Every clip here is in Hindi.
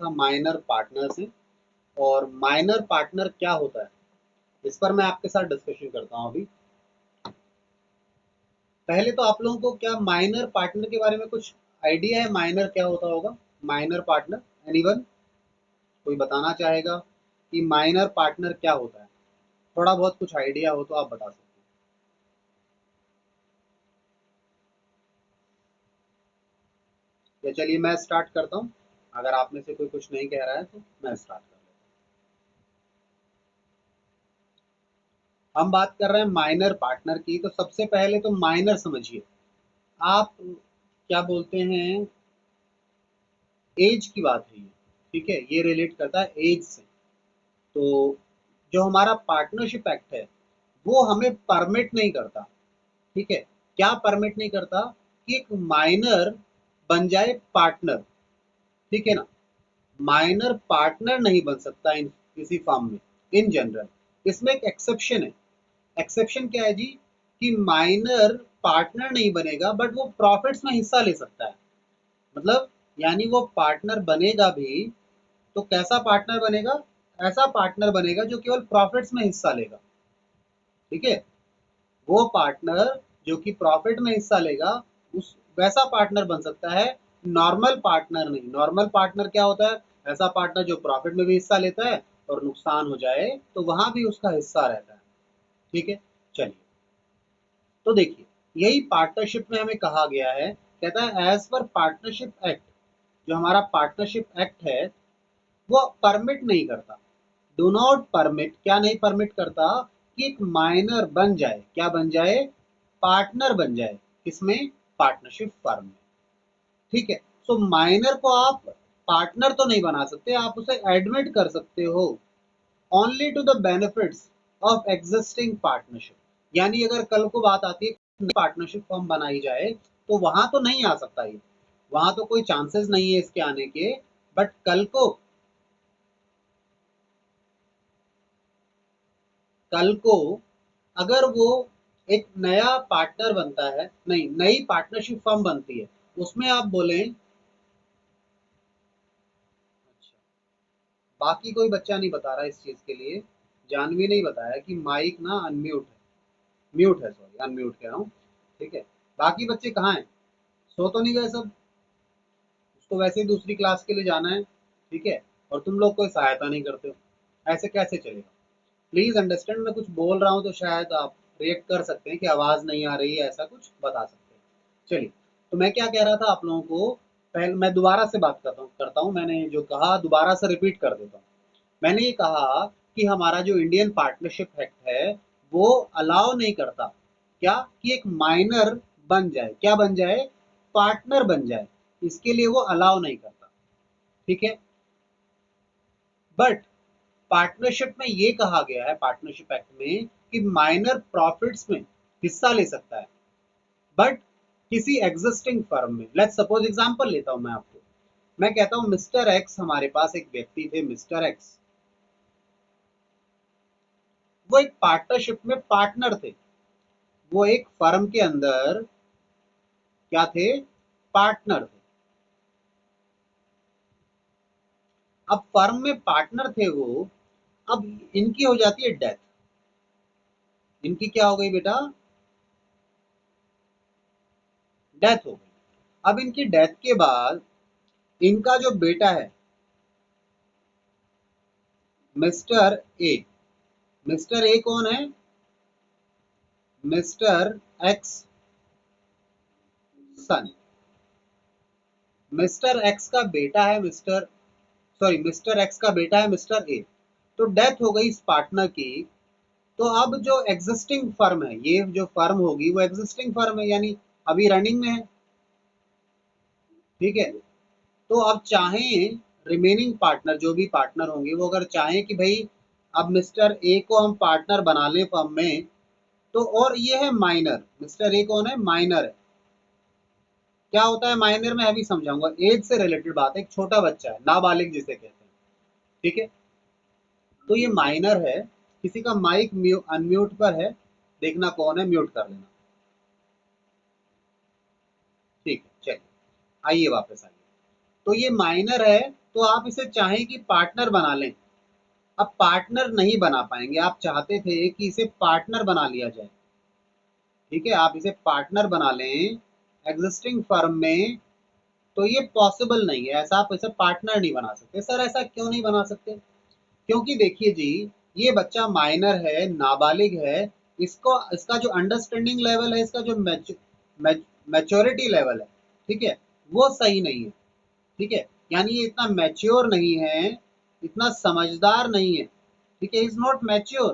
माइनर पार्टनर्स हैं और माइनर पार्टनर क्या होता है इस पर मैं आपके साथ डिस्कशन करता हूं अभी। पहले तो आप लोगों को क्या माइनर पार्टनर के बारे में कुछ आइडिया है? माइनर क्या होता होगा? माइनर पार्टनर एनीवन कोई बताना चाहेगा कि माइनर पार्टनर क्या होता है? थोड़ा बहुत कुछ आइडिया हो तो आप बता सकते हैं। या चलिए मैं स्टार्ट करता हूँ, अगर आप में से कोई कुछ नहीं कह रहा है तो मैं स्टार्ट कर लेता हूँ। हम बात कर रहे हैं माइनर पार्टनर की, तो सबसे पहले तो माइनर समझिए आप, क्या बोलते हैं, एज की बात है ये। ठीक है, ये रिलेट करता है एज से। तो जो हमारा पार्टनरशिप एक्ट है वो हमें परमिट नहीं करता। ठीक है, क्या परमिट नहीं करता? कि एक माइनर बन जाए पार्टनर। ठीक है ना, माइनर पार्टनर नहीं बन सकता इन किसी फर्म में इन जनरल। इसमें एक एक्सेप्शन है। एक्सेप्शन क्या है जी? कि माइनर पार्टनर नहीं बनेगा बट वो प्रॉफिट्स में हिस्सा ले सकता है। मतलब यानी वो पार्टनर बनेगा भी तो कैसा पार्टनर बनेगा? ऐसा पार्टनर बनेगा जो केवल प्रॉफिट्स में हिस्सा लेगा। ठीक है, वो पार्टनर जो कि प्रॉफिट में हिस्सा लेगा, उस वैसा पार्टनर बन सकता है, नॉर्मल पार्टनर नहीं। नॉर्मल पार्टनर क्या होता है? ऐसा पार्टनर जो प्रॉफिट में भी हिस्सा लेता है और नुकसान हो जाए तो वहां भी उसका हिस्सा रहता है। ठीक है, चलिए, तो देखिए, यही पार्टनरशिप में हमें कहा गया है। कहता है एज पर पार्टनरशिप एक्ट, जो हमारा पार्टनरशिप एक्ट है वो परमिट नहीं करता, डू नॉट परमिट, क्या नहीं परमिट करता? कि एक माइनर बन जाए, क्या बन जाए? पार्टनर बन जाए। किसमें? पार्टनरशिप फर्म में। ठीक है, सो माइनर को आप पार्टनर तो नहीं बना सकते, आप उसे एडमिट कर सकते हो only to the benefits of existing partnership. यानी अगर कल को बात आती है पार्टनरशिप फर्म बनाई जाए तो वहां तो नहीं आ सकता ये, वहां तो कोई चांसेस नहीं है इसके आने के। बट कल को अगर वो एक नया पार्टनर बनता है, नहीं, नई पार्टनरशिप फर्म बनती है, उसमें आप बोलें, अच्छा, बाकी कोई बच्चा नहीं बता रहा इस चीज के लिए। जानवी नहीं बताया कि माइक ना अनम्यूट है, म्यूट है, सॉरी, अनम्यूट कह रहा हूँ। ठीक है, बाकी बच्चे कहाँ हैं? सो तो नहीं गए सब? उसको वैसे ही दूसरी क्लास के लिए जाना है। ठीक है, और तुम लोग कोई सहायता नहीं करते हो, ऐसे कैसे चलेगा? प्लीज अंडरस्टैंड, मैं कुछ बोल रहा हूँ तो शायद आप रिएक्ट कर सकते हैं कि आवाज नहीं आ रही है, ऐसा कुछ बता सकते हैं। चलिए, तो मैं क्या कह रहा था आप लोगों को, पहले मैं दोबारा से बात करता हूँ, मैंने जो कहा दोबारा से रिपीट कर देता हूँ। मैंने ये कहा कि हमारा जो इंडियन पार्टनरशिप एक्ट है वो अलाउ नहीं करता, क्या? कि एक माइनर बन जाए, क्या बन जाए? पार्टनर बन जाए। इसके लिए वो अलाउ नहीं करता। ठीक है, बट पार्टनरशिप में ये कहा गया है, पार्टनरशिप एक्ट में, कि माइनर प्रॉफिट्स में हिस्सा ले सकता है बट किसी एग्जिस्टिंग फर्म में। लेट्स सपोज, एग्जांपल लेता हूं मैं आपको। मैं कहता हूं मिस्टर एक्स, हमारे पास एक व्यक्ति थे मिस्टर एक्स, वो एक पार्टनरशिप में पार्टनर थे, वो एक फर्म के अंदर क्या थे? पार्टनर थे। अब फर्म में पार्टनर थे वो, अब इनकी हो जाती है डेथ। इनकी क्या हो गई बेटा? डेथ हो गई। अब इनकी डेथ के बाद इनका जो बेटा है मिस्टर ए, मिस्टर ए कौन है? मिस्टर एक्स सन। मिस्टर एक्स का बेटा है मिस्टर, सॉरी, मिस्टर एक्स का बेटा है मिस्टर ए। तो डेथ हो गई इस पार्टनर की। तो अब जो एग्जिस्टिंग फर्म है, ये जो फर्म होगी वो एग्जिस्टिंग फर्म है, यानी अभी रनिंग में है। ठीक है, तो अब चाहें रिमेनिंग पार्टनर, जो भी पार्टनर होंगे, वो अगर चाहें कि भाई अब मिस्टर ए को हम पार्टनर बना लें फर्म में, तो और ये है माइनर, मिस्टर ए कौन है? माइनर है। क्या होता है माइनर में? अभी समझाऊंगा, एज से रिलेटेड बात है, एक छोटा बच्चा है, नाबालिग जिसे कहते हैं। ठीक है, तो ये माइनर है, किसी का माइक अनम्यूट पर है, देखना कौन है, म्यूट कर लेना। ठीक है, चलिए, आइए वापस आइए। तो ये माइनर है, तो आप इसे चाहें कि पार्टनर बना लें, अब पार्टनर नहीं बना पाएंगे। आप चाहते थे कि इसे पार्टनर बना लिया जाए, ठीक है, आप इसे पार्टनर बना लें एग्जिस्टिंग फर्म में, तो ये पॉसिबल नहीं है। ऐसा आप इसे पार्टनर नहीं बना सकते। सर ऐसा क्यों नहीं बना सकते? क्योंकि देखिए जी, ये बच्चा माइनर है, नाबालिग है, इसको इसका जो अंडरस्टैंडिंग लेवल है, इसका जो मैच्योरिटी लेवल है, ठीक है, वो सही नहीं है, ठीक है, यानी ये इतना मैच्योर नहीं है, इतना समझदार नहीं है, ठीक है, इज नॉट मैच्योर,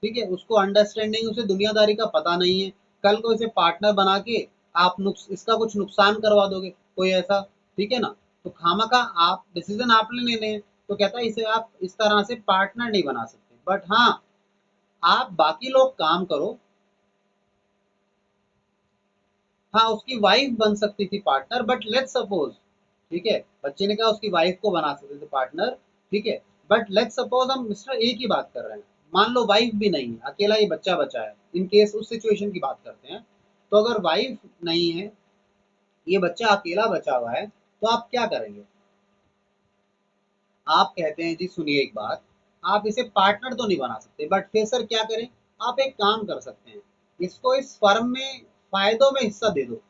ठीक है, उसको अंडरस्टैंडिंग, उसे दुनियादारी का पता नहीं है। कल को इसे पार्टनर बना के आप इसका कुछ नुकसान करवा दोगे कोई ऐसा, ठीक है ना, तो खामखा आप डिसीजन आपने लेने हैं, तो कहता है इसे आप इस तरह से पार्टनर नहीं बना सकते। बट हाँ, आप बाकी लोग काम करो। हाँ, उसकी वाइफ बन सकती थी पार्टनर, बट लेट्स सपोज, ठीक है, बच्चे ने कहा उसकी वाइफ को बना सकते थे पार्टनर, ठीक है, बट लेट्स सपोज हम मिस्टर ए की बात कर रहे हैं, मान लो वाइफ भी नहीं है, अकेला ये बच्चा बचा है, इन केस उस सिचुएशन की बात करते हैं। तो अगर वाइफ नहीं है, ये बच्चा अकेला बचा हुआ है, तो आप क्या करेंगे? आप कहते हैं जी सुनिए एक बात, आप इसे पार्टनर तो नहीं बना सकते, बट फिर सर क्या करें? आप एक काम कर सकते हैं, इसको इस फर्म में फायदों में हिस्सा दे दो,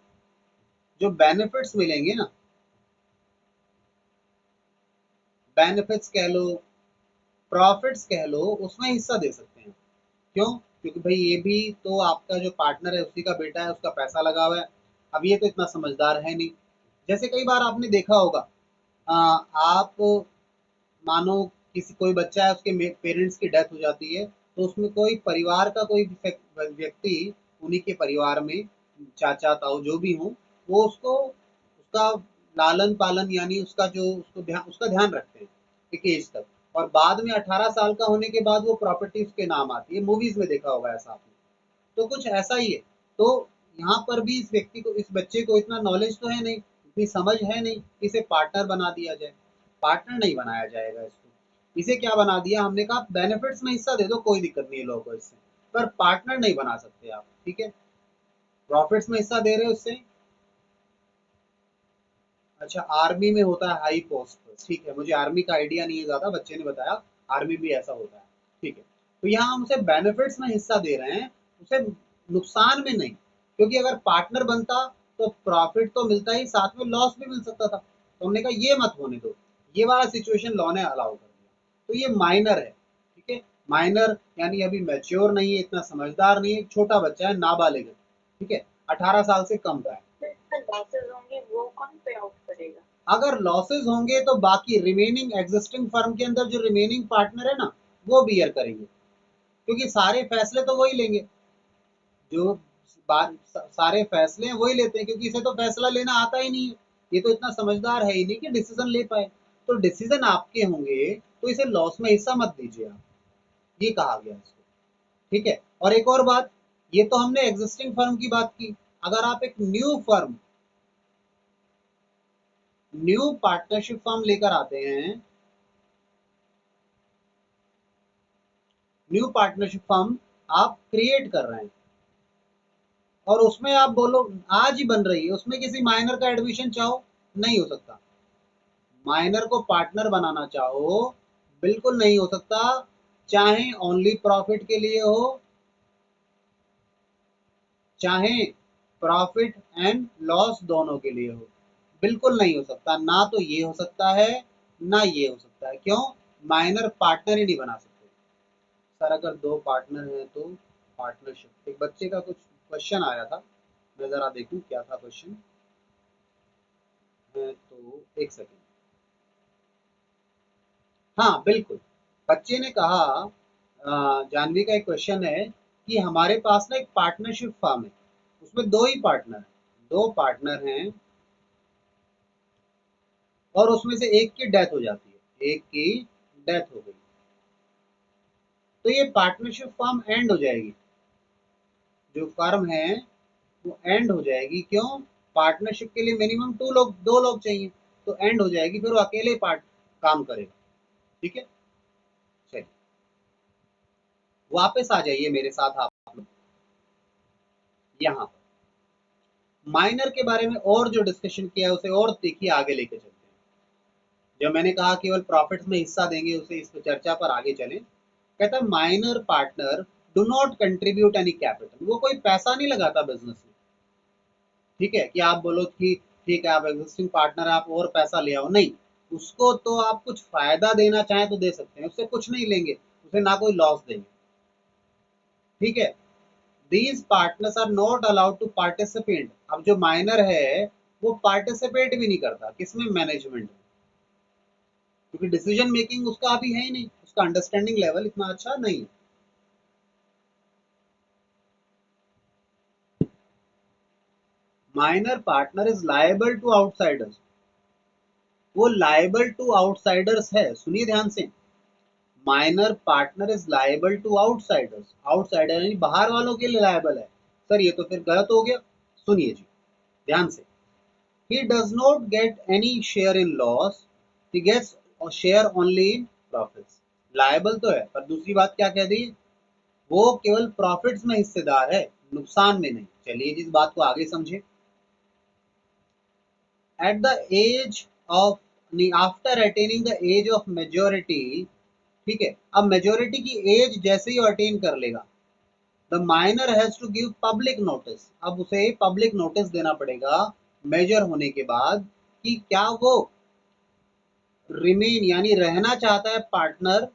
जो बेनिफिट्स मिलेंगे ना, बेनिफिट्स कह लो, प्रॉफिट्स कह लो, उसमें हिस्सा दे सकते हैं। क्यों? क्योंकि भाई ये भी तो आपका जो पार्टनर है उसी का बेटा है, उसका पैसा लगा हुआ है। अब ये तो इतना समझदार है नहीं। जैसे कई बार आपने देखा होगा, आप मानो किसी कोई बच्चा है, उसके पेरेंट्स की डेथ हो जाती है, तो उसमें कोई परिवार का कोई व्यक्ति, उन्हीं के परिवार में चाचा ताऊ जो भी हो, वो उसको उसका लालन पालन, यानी उसका जो उसका ध्यान रखते हैं एक एज तक, और बाद में 18 साल का होने के बाद वो प्रॉपर्टी उसके नाम आती है। मूवीज में देखा होगा ऐसा आपने। तो कुछ ऐसा ही है। तो यहाँ पर भी इस व्यक्ति को, इस बच्चे को इतना नॉलेज तो है नहीं, इतनी समझ है नहीं, इसे पार्टनर बना दिया जाए। पार्टनर नहीं बनाया जाएगा इसको। इसे क्या बना दिया हमने? कहा बेनिफिट्स में हिस्सा दे दो, कोई दिक्कत नहीं है लोगों को इससे, पर पार्टनर नहीं बना सकते आप, ठीक है। प्रॉफिट्स में हिस्सा दे रहे हो इससे। अच्छा, आर्मी में होता है हाई पोस्ट पर, ठीक है, मुझे आर्मी का आइडिया नहीं है ज्यादा, बच्चे ने बताया आर्मी भी ऐसा होता है, ठीक है। तो यहाँ हम उसे बेनिफिट्स में हिस्सा दे रहे हैं, उसे नुकसान में नहीं, क्योंकि अगर पार्टनर बनता तो प्रॉफिट तो मिलता ही, साथ में लॉस भी मिल सकता था, तो हमने कहा ये मत होने दो। ये वाला सिचुएशन लॉ ने अलाउ कर दिया। तो ये माइनर है, ठीक है, माइनर यानी अभी मैच्योर नहीं है, इतना समझदार नहीं है, छोटा बच्चा है, नाबालिग है, ठीक है, 18 साल से कम का है। लॉसेस होंगे वो कौन पे आउट करेगा? अगर लॉसेस होंगे तो बाकी रिमेनिंग एग्जिस्टिंग फर्म के अंदर जो रिमेनिंग पार्टनर है ना, वो बियर करेंगे, क्योंकि सारे फैसले तो वही लेंगे, जो सारे फैसले हैं वही लेते हैं, क्योंकि इसे तो फैसला लेना आता ही नहीं है, ये तो इतना समझदार है ही नहीं कि डिसीजन ले पाए। तो डिसीजन आपके होंगे, तो इसे लॉस में हिस्सा मत दीजिए आप, ये कहा गया इसको, ठीक है। और एक और बात, ये तो हमने एग्जिस्टिंग फर्म की बात की। अगर आप एक new firm, new partnership firm लेकर आते हैं, न्यू पार्टनरशिप फर्म आप क्रिएट कर रहे हैं, और उसमें आप बोलो आज ही बन रही है, उसमें किसी माइनर का एडमिशन चाहो, नहीं हो सकता। माइनर को पार्टनर बनाना चाहो, बिल्कुल नहीं हो सकता, चाहे ओनली प्रॉफिट के लिए हो, चाहे प्रॉफिट एंड लॉस दोनों के लिए हो, बिल्कुल नहीं हो सकता। ना तो ये हो सकता है, ना ये हो सकता है। क्यों? माइनर पार्टनर ही नहीं बना सकते। सर अगर दो पार्टनर हैं तो पार्टनरशिप, एक बच्चे का कुछ क्वेश्चन आया था, मैं जरा देखूं क्या था क्वेश्चन है, तो एक सेकेंड। हाँ बिल्कुल, बच्चे ने कहा, जानवी का एक क्वेश्चन है कि हमारे पास ना एक पार्टनरशिप फर्म है, उसमें दो ही पार्टनर हैं, दो पार्टनर हैं, और उसमें से एक की डेथ हो जाती है, एक की डेथ हो गई, तो ये पार्टनरशिप फर्म एंड हो जाएगी, जो फर्म है वो एंड हो जाएगी। क्यों? पार्टनरशिप के लिए मिनिमम दो लोग चाहिए, तो एंड हो जाएगी, फिर वो अकेले पार्ट काम करेगा, ठीक है। चलिए, वापस आ जाइए मेरे साथ आप लोग यहाँ पर, माइनर के बारे में और जो डिस्कशन किया है उसे और देखिए, आगे लेके चलते हैं। जब मैंने कहा केवल प्रॉफिट्स में हिस्सा देंगे, उसे इस चर्चा पर आगे चलें। कहता है minor partner do not contribute any capital, वो कोई पैसा नहीं लगाता बिजनेस में। ठीक है, कि आप बोलो कि ठीक है आप एग्जिस्टिंग पार्टनर आप और पैसा ले आओ, नहीं, उसको तो आप कुछ फायदा देना चाहें तो दे सकते हैं, उससे कुछ नहीं लेंगे, उसे ना कोई लॉस देंगे। ठीक है, these partners are not allowed to participate. अब जो माइनर है वो पार्टिसिपेट भी नहीं करता किसमें, मैनेजमेंट में, क्योंकि डिसीजन मेकिंग उसका अभी है ही नहीं, उसका अंडरस्टैंडिंग लेवल इतना अच्छा नहीं है। Minor partner is liable to outsiders, वो लायबल टू आउटसाइडर्स है, सुनिए ध्यान से। Minor partner is liable to outsiders, outsider यानी बाहर वालों के लिए लायबल है। सर ये तो फिर गलत हो गया, सुनिए जी ध्यान से। He does not get any share in loss, he gets share only in profits. Liable तो है, पर दूसरी बात क्या कह दी, वो केवल प्रॉफिट्स में हिस्सेदार है, नुकसान में नहीं। चलिए जिस बात को आगे समझे। At the age of, after attaining the age of majority, ठीक है, अब मेजोरिटी की एज जैसे ही अटेन कर लेगा, the minor has to give public notice, अब उसे पब्लिक नोटिस देना पड़ेगा मेजर होने के बाद, कि क्या वो रिमेन यानी रहना चाहता है पार्टनर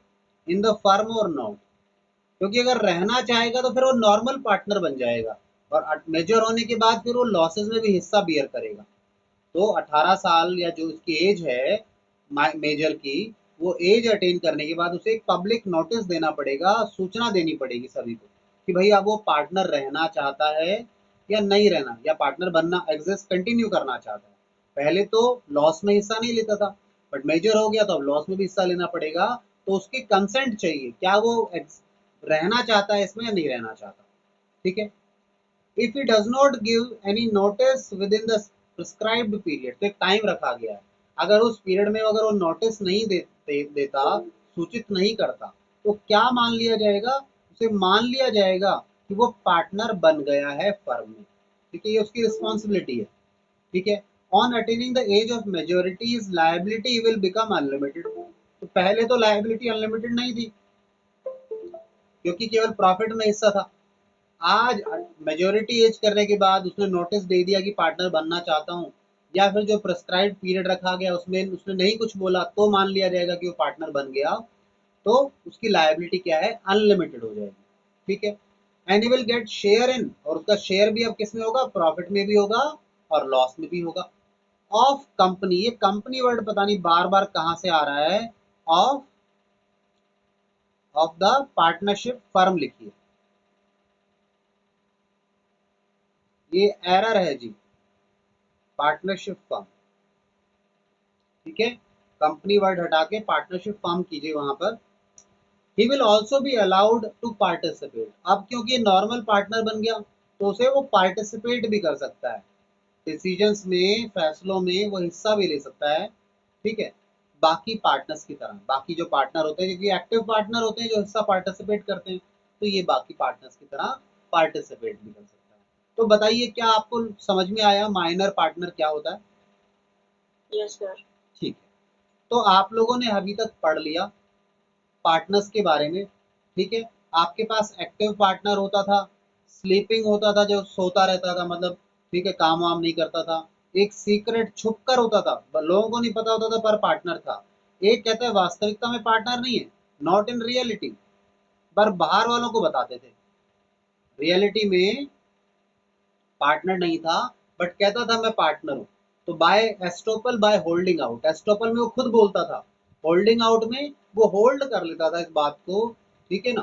इन द फर्म और नॉट। क्योंकि अगर रहना चाहेगा तो फिर वो नॉर्मल पार्टनर बन जाएगा, और मेजर होने के बाद फिर वो लॉसेस में भी हिस्सा बियर करेगा। तो 18 साल या जो उसकी एज है मेजर की, वो एज अटेन करने के बाद उसे एक पब्लिक नोटिस देना पड़ेगा, सूचना देनी पड़ेगी सभी को, कि भाई अब वो पार्टनर रहना चाहता है या नहीं रहना, या पार्टनर बनना एग्जिस्ट कंटिन्यू करना चाहता है। पहले तो लॉस में हिस्सा नहीं लेता था, बट मेजर हो गया तो अब लॉस में भी हिस्सा लेना पड़ेगा। तो उसकी कंसेंट चाहिए, क्या वो रहना चाहता है इसमें या नहीं रहना चाहता। ठीक है, if he does not give any notice with in the prescribed period, तो एक टाइम रखा गया है, अगर उस पीरियड में अगर वो नोटिस नहीं देता, सूचित नहीं करता, तो क्या मान लिया जाएगा, उसे मान लिया जाएगा कि वो पार्टनर बन गया है फर्म में। ठीक है, ये उसकी रिस्पॉन्सिबिलिटी है। ठीक है, on attaining the age of majority is liability will become unlimited. तो पहले तो लायबिलिटी अनलिमिटेड नहीं थी, क्योंकि केवल प्रॉफिट में हिस्सा था। आज मेजोरिटी एज करने के बाद उसने नोटिस दे दिया कि पार्टनर बनना चाहता हूँ, या फिर जो प्रेस्क्राइब्ड पीरियड रखा गया उसमें उसने नहीं कुछ बोला, तो मान लिया जाएगा कि वो पार्टनर बन गया, तो उसकी लायबिलिटी क्या है, अनलिमिटेड हो जाएगी। ठीक है, and he will get share in, और उसका शेयर भी अब किस में होगा, प्रॉफिट में भी होगा और लॉस में भी होगा। ऑफ कंपनी, ये कंपनी वर्ड पता नहीं बार बार कहां से आ रहा है, of of the partnership firm लिखिए, ये एरर है जी, पार्टनरशिप फर्म। ठीक है, कंपनी वर्ड हटा के पार्टनरशिप फर्म कीजिए वहां पर। He will also be allowed to participate, अब क्योंकि नॉर्मल पार्टनर बन गया तो उसे वो पार्टिसिपेट भी कर सकता है, डिसीजंस में, फैसलों में वो हिस्सा भी ले सकता है। ठीक है, बाकी पार्टनर्स की तरह, बाकी जो पार्टनर होते हैं, क्योंकि एक्टिव पार्टनर होते हैं जो हिस्सा पार्टिसिपेट करते हैं, तो ये बाकी पार्टनर्स की तरह पार्टिसिपेट भी कर सकता है। तो बताइए क्या आपको समझ में आया माइनर पार्टनर क्या होता है। Yes sir. ठीक है, तो आप लोगों ने अभी तक पढ़ लिया पार्टनर्स के बारे में। ठीक है, आपके पास एक्टिव पार्टनर होता था, स्लीपिंग होता था जो सोता रहता था, मतलब ठीक है काम वाम नहीं करता था। एक सीक्रेट छुप कर होता था, लोगों को नहीं पता होता था पर पार्टनर था। एक कहता है वास्तविकता में पार्टनर नहीं है, नॉट इन रियलिटी, पर बाहर वालों को बताते थे। रियलिटी में पार्टनर नहीं था, बट कहता था मैं पार्टनर हूं। तो by estoppel, by holding out, estoppel में वो खुद बोलता था, होल्डिंग आउट में वो होल्ड कर लेता था इस बात को। ठीक है ना,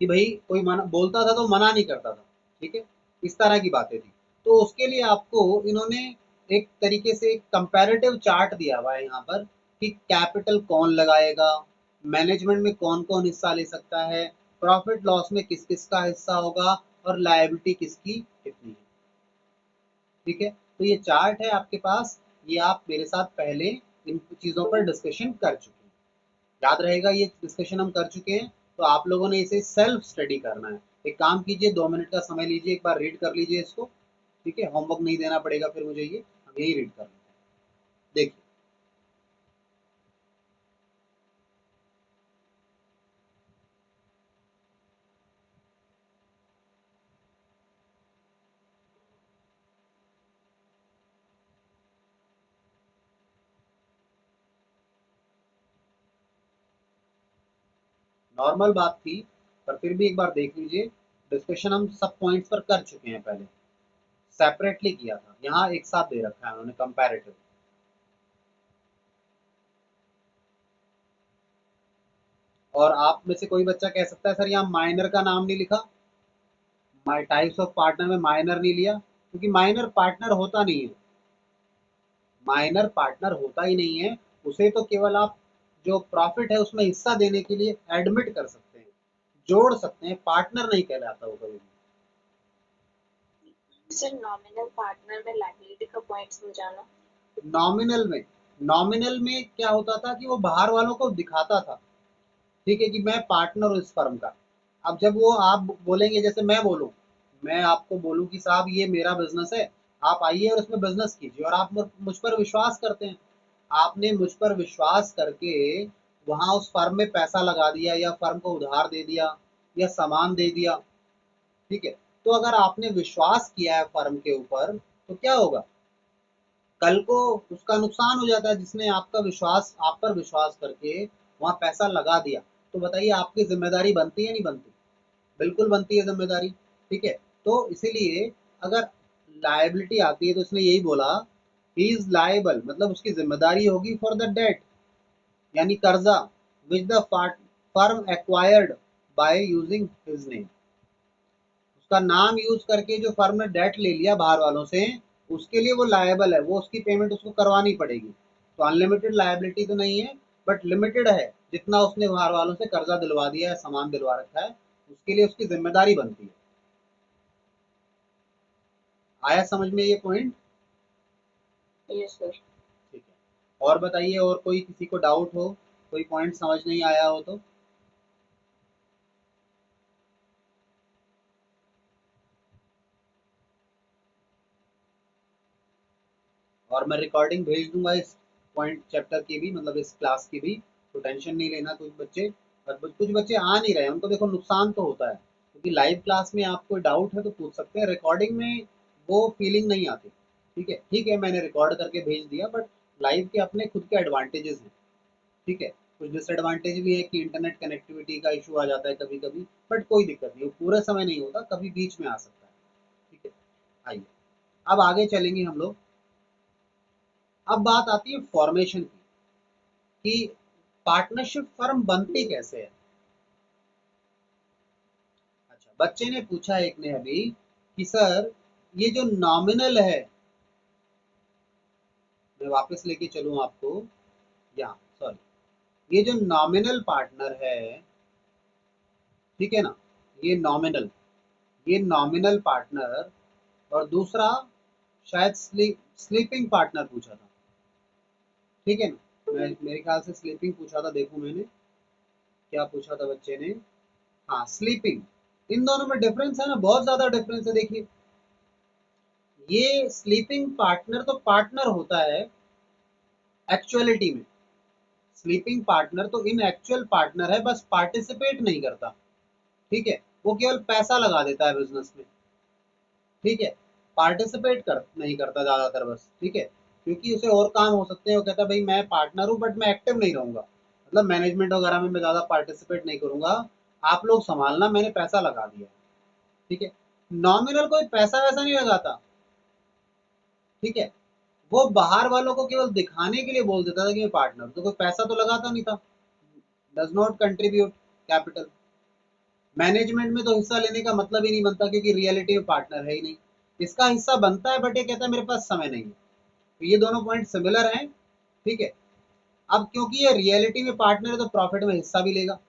कि भाई कोई मना बोलता था तो मना नहीं करता था। ठीक है, इस तरह की बातें थी। तो उसके लिए आपको इन्होंने एक तरीके से कंपैरेटिव चार्ट दिया हुआ है यहाँ पर, कि कैपिटल कौन लगाएगा, मैनेजमेंट में कौन कौन हिस्सा ले सकता है, प्रॉफिट लॉस में किस किस का हिस्सा होगा, और लायबिलिटी किसकी कितनी है। ठीक है, तो ये चार्ट है आपके पास, ये आप मेरे साथ पहले इन चीज़ों पर डिस्कशन कर चुके हैं, याद रहेगा ये डिस्कशन हम कर चुके हैं। तो आप लोगों ने इसे सेल्फ स्टडी करना है। एक काम कीजिए, 2 मिनट का समय लीजिए, एक बार रीड कर लीजिए इसको। ठीक है, होमवर्क नहीं देना पड़ेगा फिर मुझे, ये हम यही रीड कर लेते हैं। देखिए, नॉर्मल बात थी, पर फिर भी एक बार देख लीजिए, डिस्कशन हम सब पॉइंट्स पर कर चुके हैं, पहले सेपरेटली किया था, यहाँ एक साथ दे रखा है उन्होंने कंपैरेटिव। और आप में से कोई बच्चा कह सकता है सर यहाँ माइनर का नाम नहीं लिखा, माई टाइप्स ऑफ पार्टनर में माइनर नहीं लिया, क्योंकि माइनर पार्टनर होता नहीं है, माइनर पार्टनर होता ही नहीं है। उसे तो केवल आप जो प्रॉफिट है उसमें हिस्सा देने के लिए एडमिट कर सकते हैं, जोड़ सकते हैं, पार्टनर नहीं कहलाता वो कभी भी। सर नॉमिनल पार्टनर में लाइबिलिटी का पॉइंट समझाना। नॉमिनल में क्या होता था कि वो बाहर वालों को दिखाता था, ठीक है, कि मैं पार्टनर हूँ इस फर्म का। अब जब वो आप बोलेंगे, जैसे मैं बोलूँ, मैं आपको बोलूँ कि साहब ये मेरा बिजनेस है, आप आइए और इसमें बिजनेस कीजिए, और आप मुझ पर विश्वास करते हैं, आपने मुझ पर विश्वास करके वहां उस फर्म में पैसा लगा दिया, या फर्म को उधार दे दिया, या सामान दे दिया, ठीक है। तो अगर आपने विश्वास किया है फर्म के ऊपर, तो क्या होगा, कल को उसका नुकसान हो जाता है, जिसने आपका विश्वास, आप पर विश्वास करके वहां पैसा लगा दिया, तो बताइए आपकी जिम्मेदारी बनती है नहीं बनती? बिल्कुल बनती है जिम्मेदारी, ठीक है। तो इसीलिए अगर लायबिलिटी आती है तो इसने यही बोला, ही इज लायबल, मतलब उसकी जिम्मेदारी होगी फॉर द डेट, यानी कर्जा, which the firm acquired by using his name, उसका नाम यूज करके जो फर्म ने डेट ले लिया बाहर वालों से, उसके लिए वो लायबल है, वो उसकी पेमेंट उसको करवानी पड़ेगी। तो अनलिमिटेड लायबिलिटी तो नहीं है, बट लिमिटेड है, जितना उसने बाहर वालों से कर्जा दिलवा दिया है, सामान दिलवा रखा है, उसके लिए उसकी जिम्मेदारी बनती है। आया समझ में ये पॉइंट? Yes sir. ठीक है, और बताइए, और कोई किसी को डाउट हो, कोई पॉइंट समझ नहीं आया हो तो? और मैं रिकॉर्डिंग भेज दूंगा इस पॉइंट चैप्टर की भी, मतलब इस क्लास की भी, तो टेंशन नहीं लेना कुछ बच्चे। पर कुछ बच्चे आ नहीं रहे, उनको देखो नुकसान तो होता है, क्योंकि लाइव क्लास में आप कोई डाउट है तो पूछ सकते हैं, रिकॉर्डिंग में वो फीलिंग नहीं आती। ठीक है, मैंने रिकॉर्ड करके भेज दिया, बट लाइव के अपने खुद के एडवांटेजेस हैं, ठीक है। कुछ डिसएडवांटेज भी है कि इंटरनेट कनेक्टिविटी का इशू आ जाता है कभी कभी, बट कोई दिक्कत नहीं, वो पूरे समय नहीं होता, कभी बीच में आ सकता है, ठीक है। आइए, अब आगे चलेंगे हम लोग। अब बात आती है फॉर्मेशन की, कि पार्टनरशिप फर्म बनती कैसे है। अच्छा, बच्चे ने पूछा एक ने अभी कि सर ये जो नॉमिनल है, मैं वापस लेके चलूं आपको, या सॉरी, ये जो नॉमिनल पार्टनर है, ठीक है ना, ये नॉमिनल, ये नॉमिनल पार्टनर, और दूसरा शायद स्लीपिंग पार्टनर पूछा था, ठीक है ना, मैं मेरे ख्याल से स्लीपिंग पूछा था, देखूं मैंने क्या पूछा था बच्चे ने, हाँ स्लीपिंग। इन दोनों में डिफरेंस है ना, बहुत ज्यादा डिफरेंस है, देखिए, ये स्लीपिंग पार्टनर तो पार्टनर होता है एक्चुअलिटी में, स्लीपिंग पार्टनर तो इन एक्चुअल पार्टनर है, बस पार्टिसिपेट नहीं करता, ठीक है, वो केवल पैसा लगा देता है बिजनेस में, ठीक है, पार्टिसिपेट कर नहीं करता ज्यादातर, बस, ठीक है, क्योंकि उसे और काम हो सकते हैं, वो कहता है भाई मैं पार्टनर हूँ बट मैं एक्टिव नहीं रहूंगा, मतलब मैनेजमेंट वगैरह में मैं ज्यादा पार्टिसिपेट नहीं करूंगा, आप लोग संभालना, मैंने पैसा लगा दिया, ठीक है। नॉमिनल कोई पैसा वैसा नहीं लगाता, ठीक है, वो बाहर वालों को केवल दिखाने के लिए बोल देता था कि मैं पार्टनर, तो कोई पैसा तो लगाता नहीं था, does not contribute capital. Management में तो हिस्सा लेने का मतलब ही नहीं बनता, क्योंकि रियलिटी में पार्टनर है ही नहीं, इसका हिस्सा बनता है बट ये कहता है मेरे पास समय नहीं है। तो ये दोनों पॉइंट सिमिलर हैं, ठीक है। अब क्योंकि ये रियलिटी में पार्टनर है तो प्रॉफिट में हिस्सा भी लेगा,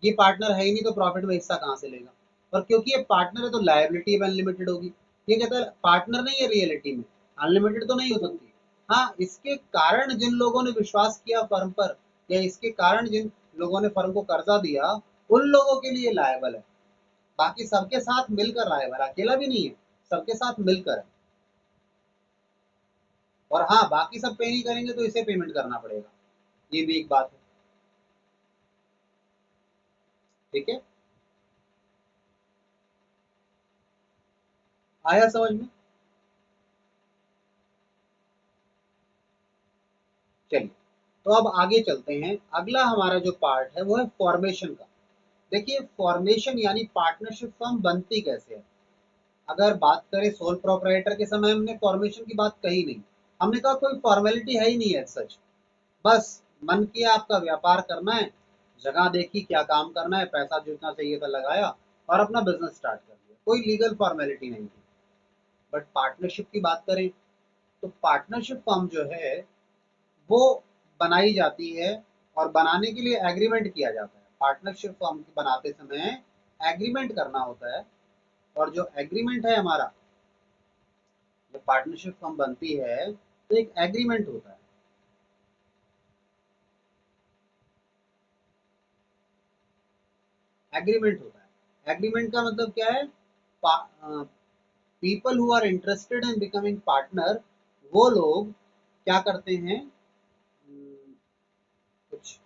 ये पार्टनर है ही नहीं तो प्रॉफिट में हिस्सा कहाँ से लेगा, और क्योंकि ये पार्टनर है तो लायबिलिटी भी अनलिमिटेड होगी, ये कहता है पार्टनर नहीं है रियलिटी में, अनलिमिटेड तो नहीं हो सकती। हाँ, इसके कारण जिन लोगों ने विश्वास किया फर्म पर, या इसके कारण जिन लोगों ने फर्म को कर्जा दिया, उन लोगों के लिए लायबल है, बाकी सबके साथ मिलकर लायबल, अकेला भी नहीं है, सबके साथ मिलकर है। और हाँ, बाकी सब पे नहीं करेंगे तो इसे पेमेंट करना पड़ेगा, ये भी एक बात है, ठीक है। आया समझ में? चलिए, तो अब आगे चलते हैं, अगला हमारा जो पार्ट है वो है फॉर्मेशन का, देखिए फॉर्मेशन यानी पार्टनरशिप फर्म बनती कैसे है। अगर बात करें सोल प्रोप्राइटर के समय हमने फॉर्मेशन की बात कही नहीं, हमने कहा कोई फॉर्मेलिटी है ही नहीं है सच, बस मन किया आपका व्यापार करना है, जगह देखी क्या काम करना है, पैसा जितना चाहिए था लगाया और अपना बिजनेस स्टार्ट कर दिया, कोई लीगल फॉर्मेलिटी नहीं थी। बट पार्टनरशिप की बात करें तो पार्टनरशिप फर्म जो है वो बनाई जाती है और बनाने के लिए एग्रीमेंट किया जाता है। पार्टनरशिप फर्म बनाते समय एग्रीमेंट करना होता है, और जो एग्रीमेंट है हमारा, जब पार्टनरशिप फर्म बनती है तो एक एग्रीमेंट होता है। एग्रीमेंट होता है, एग्रीमेंट का मतलब क्या है, people who are interested in becoming partner, वो लोग क्या करते हैं, कुछ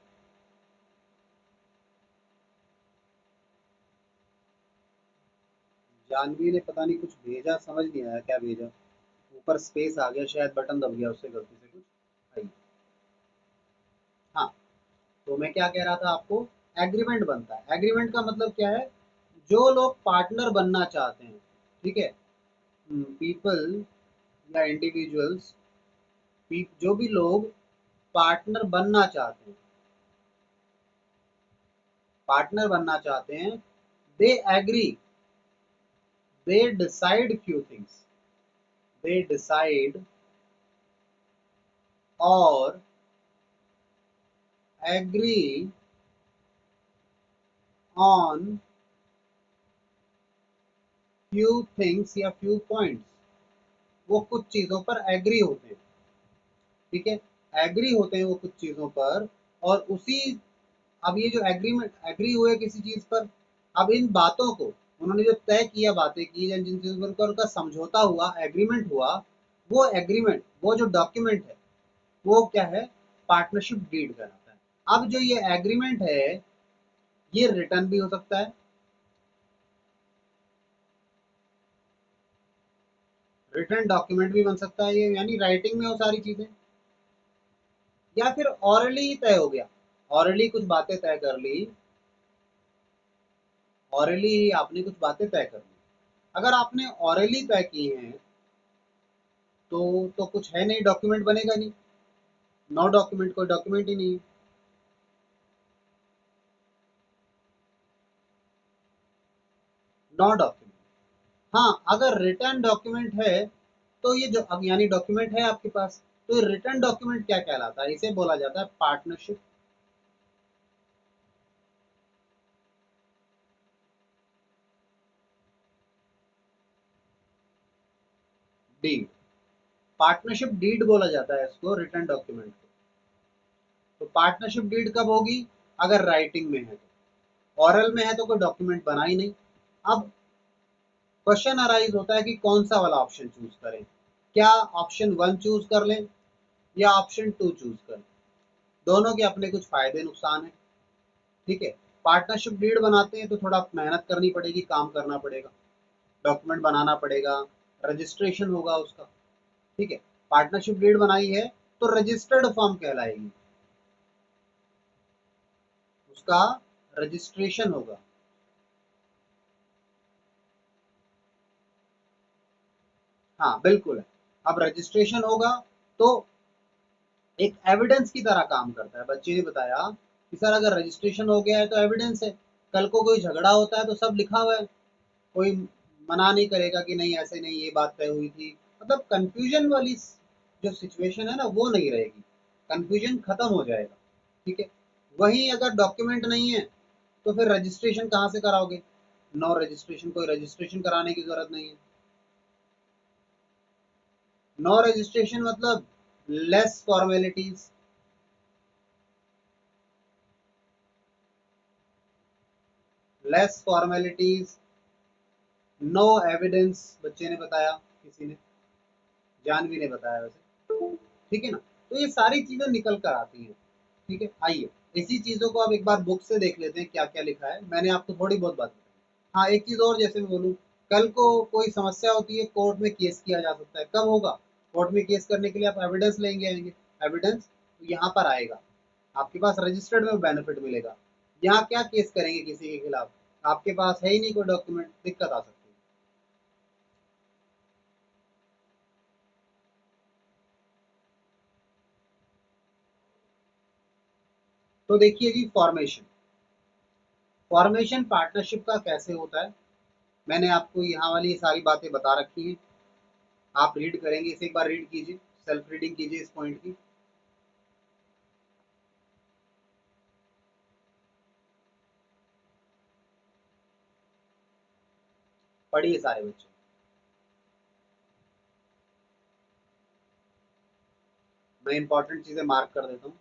जानवी ने पता नहीं कुछ भेजा, समझ नहीं आया क्या भेजा, ऊपर स्पेस आ गया, शायद बटन दब गया उससे गलती से कुछ आई। हाँ, तो मैं क्या कह रहा था आपको, एग्रीमेंट बनता है। एग्रीमेंट का मतलब क्या है, जो लोग पार्टनर बनना चाहते हैं, ठीक है, पीपल या इंडिविजुअल्स, जो भी लोग पार्टनर बनना चाहते हैं, पार्टनर बनना चाहते हैं, they agree, they decide few things, they decide और एग्री ऑन फ्यू थिंग्स या फ्यू पॉइंट्स, वो कुछ चीजों पर एग्री होते हैं, ठीक है, एग्री होते हैं वो कुछ चीजों पर, और उसी, अब ये जो एग्रीमेंट एग्री हुए किसी चीज पर, अब इन बातों को उन्होंने जो तय किया, बातें की, या जिन चीजों पर उनका समझौता हुआ, एग्रीमेंट हुआ, वो एग्रीमेंट, वो जो डॉक्यूमेंट है, वो क्या है, पार्टनरशिप डीड कहलाता है। अब जो ये एग्रीमेंट है, ये रिटर्न भी हो सकता है, रिटर्न डॉक्यूमेंट भी बन सकता है, ये यानी राइटिंग में हो सारी चीजें, या फिर ऑरली ही तय हो गया, ऑरली कुछ बातें तय कर ली, ऑरली ही आपने कुछ बातें तय कर ली। अगर आपने ऑरली तय की हैं तो कुछ है नहीं, डॉक्यूमेंट बनेगा नहीं, नो डॉक्यूमेंट, कोई डॉक्यूमेंट ही नहीं है, नो डॉक्यूमेंट। हाँ, अगर रिटर्न डॉक्यूमेंट है तो ये जो अब यानी डॉक्यूमेंट है आपके पास, तो ये रिटर्न डॉक्यूमेंट क्या कहलाता है, इसे बोला जाता है पार्टनरशिप डीड, पार्टनरशिप डीड बोला जाता है इसको, रिटर्न डॉक्यूमेंट को। तो पार्टनरशिप डीड कब होगी, अगर राइटिंग में है तो, ऑरल में है तो कोई डॉक्यूमेंट बना ही नहीं। अब क्वेश्चन अराइज होता है कि कौन सा वाला ऑप्शन चूज करें, क्या ऑप्शन वन चूज कर लें या ऑप्शन टू चूज कर लें, दोनों के अपने कुछ फायदे नुकसान है, ठीक है। पार्टनरशिप डीड बनाते हैं तो थोड़ा मेहनत करनी पड़ेगी, काम करना पड़ेगा, डॉक्यूमेंट बनाना पड़ेगा, रजिस्ट्रेशन होगा उसका, ठीक है। पार्टनरशिप डीड बनाई है तो रजिस्टर्ड फर्म कहलाएगी, उसका रजिस्ट्रेशन होगा। हाँ बिल्कुल है। अब रजिस्ट्रेशन होगा तो एक एविडेंस की तरह काम करता है। बच्चे ने बताया कि सर अगर रजिस्ट्रेशन हो गया है तो एविडेंस है, कल को कोई झगड़ा होता है तो सब लिखा हुआ है, कोई मना नहीं करेगा कि नहीं ऐसे नहीं, ये बात तय हुई थी, मतलब कंफ्यूजन वाली जो सिचुएशन है ना वो नहीं रहेगी, कंफ्यूजन खत्म हो जाएगा, ठीक है। वहीं अगर डॉक्यूमेंट नहीं है तो फिर रजिस्ट्रेशन कहाँ से कराओगे, नो रजिस्ट्रेशन, कोई रजिस्ट्रेशन कराने की जरूरत नहीं है। नो रजिस्ट्रेशन मतलब less formalities, less formalities, no evidence, बच्चे ने बताया, किसी ने, जानवी ने बताया वैसे, ठीक है ना। तो ये सारी चीजें निकल कर आती हैं, ठीक है। आइए इसी चीजों को अब एक बार बुक से देख लेते हैं क्या क्या लिखा है, मैंने आपको थोड़ी बहुत बात बताई। हाँ एक चीज और, जैसे मैं बोलूँ, कल को कोई समस्या होती है, कोर्ट में केस किया जा सकता है, कब होगा, कोर्ट में केस करने के लिए आप एविडेंस लेंगे आएंगे, एविडेंस तो यहाँ पर आएगा, आपके पास रजिस्टर्ड में बेनिफिट मिलेगा, यहाँ क्या केस करेंगे किसी के खिलाफ? आपके पास है ही नहीं कोई डॉक्यूमेंट, दिक्कत आ सकती है। तो देखिए जी, फॉर्मेशन फॉर्मेशन पार्टनरशिप का कैसे होता है, मैंने आपको यहाँ वाली ये सारी बातें बता रखी हैं। आप रीड करेंगे, इसे एक बार रीड कीजिए, सेल्फ रीडिंग कीजिए इस पॉइंट की। पढ़िए सारे बच्चे। मैं इंपॉर्टेंट चीजें मार्क कर देता हूँ।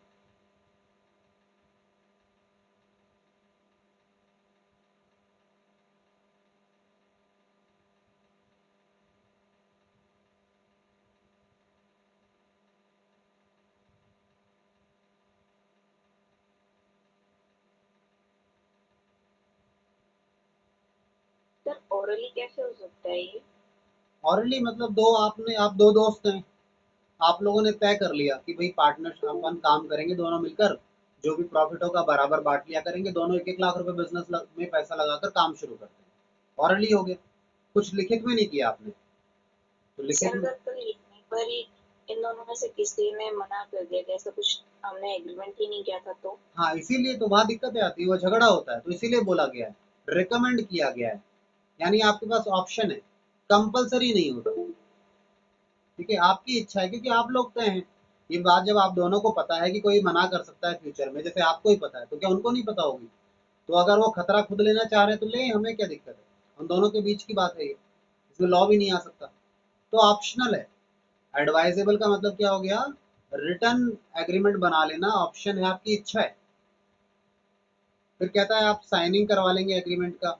सर ओरली कैसे हो सकता है ये? ऑलरेडी मतलब आप दो दोस्त हैं, आप लोगों ने तय कर लिया कि भाई पार्टनर अपन काम करेंगे दोनों मिलकर, जो भी प्रॉफिट होगा बराबर बांट लिया करेंगे, दोनों 1-1 लाख रुपए बिजनेस में पैसा लगाकर काम शुरू करते हैं। ऑलरेडी हो गया, कुछ लिखित में नहीं किया आपने। तो लिखित सर में, अगर तो लिखने पर ही इन दोनों में से किसी ने मना कर दिया कि ऐसा कुछ हमने एग्रीमेंट ही नहीं किया था तो? हाँ इसीलिए तो वहां दिक्कतें आती है, वो झगड़ा होता है, तो इसीलिए बोला गया है, रिकमेंड किया गया है, यानी आपके पास ऑप्शन है, कंपलसरी नहीं होता। ठीक है, आपकी इच्छा है, क्योंकि आप लोग तय हैं। ये बात जब आप दोनों को पता है कि कोई मना कर सकता है फ्यूचर में, जैसे आपको ही पता है, तो क्या उनको नहीं पता होगी? तो अगर वो खतरा खुद लेना चाह रहे हैं तो ले, हमें क्या दिक्कत है? हम दोनों के बीच की बात है ये, इसमें लॉ भी नहीं आ सकता। तो ऑप्शनल है। एडवाइजेबल का मतलब क्या हो गया? रिटर्न एग्रीमेंट बना लेना ऑप्शन है, आपकी इच्छा है। फिर कहता है आप साइनिंग करवा लेंगे एग्रीमेंट का,